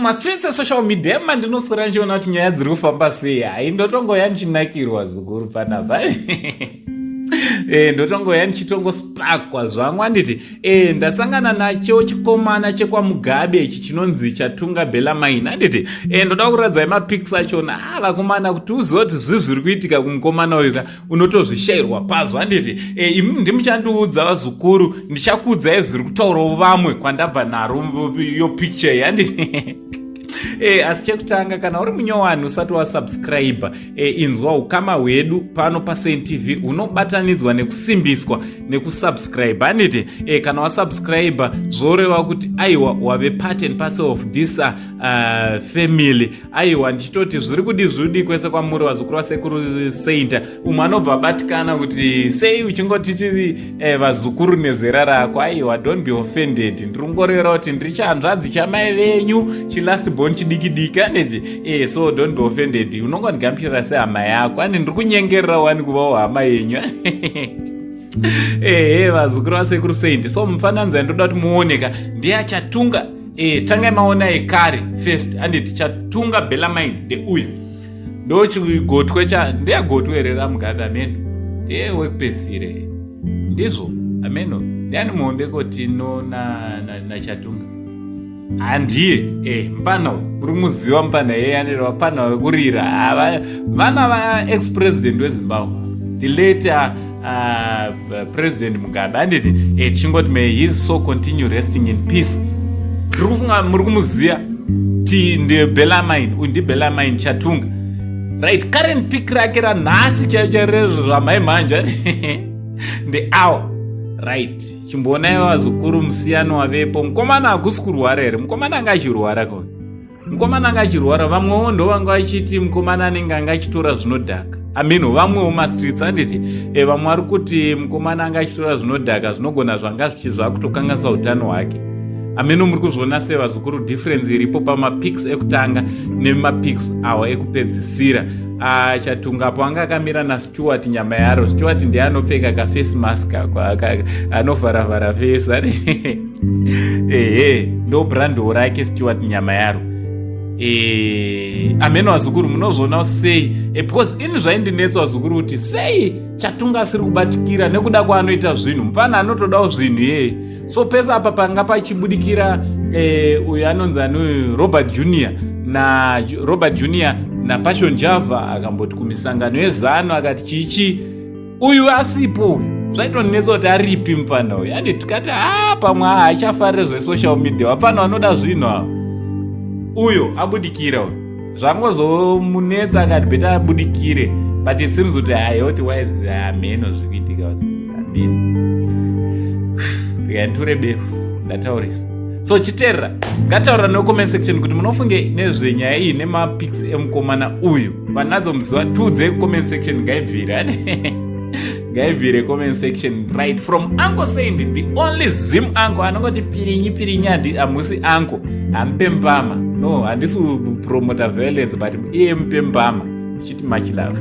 mastreets esocial media mandinoswera ndichiona kuti nyaya dziri kufamba sei. Hai, ndotongoya ndichinakirwa zukuru panapa. Ndotongoya ndichitongosparkwa zvangu anditi ndasangana nacho chikomana chekwaMugabe ichi chinonzi Chatunga Mugabe anditi ndoda kuradzai mapics achona vakomana kuti uzoti zviri kuitika kumukomana uyu unotozvishayirwa pazo anditi imi ndimuchandiudza vazukuru ndichakuudzai zviri kutaurawo vamwe kwandabva naro yo picture anditi asi chekutanga kana uri munyowani usati wasubscribe inzwa ukama hwedu pano paSaint TV unobatanidzwa nekusimbiswa nekusubscribe anditi kana wasubscribe zvoreva kuti aiwa wave part and parcel of this family. Aiwa ndichitoti zviri kudi kwese kwamuri vazukuru vasekuru Saint umwe anobva abatikana kuti sei uchingotiti vazukuru nezera rako. Aiwa don't be offended, ndirongorera kuti ndiri chanzvadzi chamai venyu chilast born chidiki anditi so don't be offended, unongondigamuchira sehama yako andi ndiri kunyengerera wani kuvawo hama yenyu. Vazukuru vasekuru Saint, so mufananidzo yandoda kuti muoneka ndiya Chatunga tangai maona ekare first anditi Chatunga Mugabe ndeuyu ndochigotwe ndeyagotwe here raMugabe ameno ndewekupedzisire ndizvo ameno ndiani muhombeko tino na Chatunga handiye mpana uri muziva mpana yeyanira wapana wekurira vana va-ex-president weZimbabwe the late President Mugabe anditi tichingoti may his soul continue resting in peace. Kufunga muri kumuziya ti ndi Chatunga right. Current pick rake ranhasi zvamaimhanja ndeawa right. Chimboonaiwo vazukuru musiyano wavepo. Mukomana hakusi kurwara here, mukomana anga achirwara kauyu, mukomana anga achirwara. Vamwewo ndo vanga vachiti mukomana anenge anga achitora zvinodhaka amino vamwewo mastreets anditi vamwe vari kuti mukomana anga achitora zvinodhaka zvinogona zvanga zvakutokanganisa utano hwake ameno. Muri kuzviona sei vazukuru difference iripo pamapics ekutanga nemapics awa ekupedzisira. Chatunga po anga akamira naStuart nyama yaro. Stuart ndiye anopfeka kaface mask anovharavhara face ndo brando rake Stuart nyama yaro. Ameno vazukuru munozvionawo sei because ini zvaindinetsa vazukuru kuti sei Chatunga asiri kubatikira nekuda kwaanoita zvinhu. Mufana anotodawo zvinhu so pesa apa panga pachibudikira uyu anonzi Robert Junior na Passion Java akamboti kumisangano yezano akati chichi uyu asipo zvaitonetsa kuti aripi mufana uyu andi tikati pamwe haachafarire zvesocial media wapana vanoda zvinhu avo. Uyo abudikira uyu zvangozomunetsa akati beta abudikire but it seems kuti otherwise ameno zvikuitika ameno rikanditure befu ndataurisa. So chiterera ngataura no-comment section kuti munofunge nezvenyaya iyi nemapics emukomana uyu. Vanadzo muziva tudze comment section ngaibvire comment section right from Uncle Saint, the only Zim uncle anongoti pirinyi amusi uncle ampe mbama. No, handisi promoter violence but iye mpe mbama chiti much love.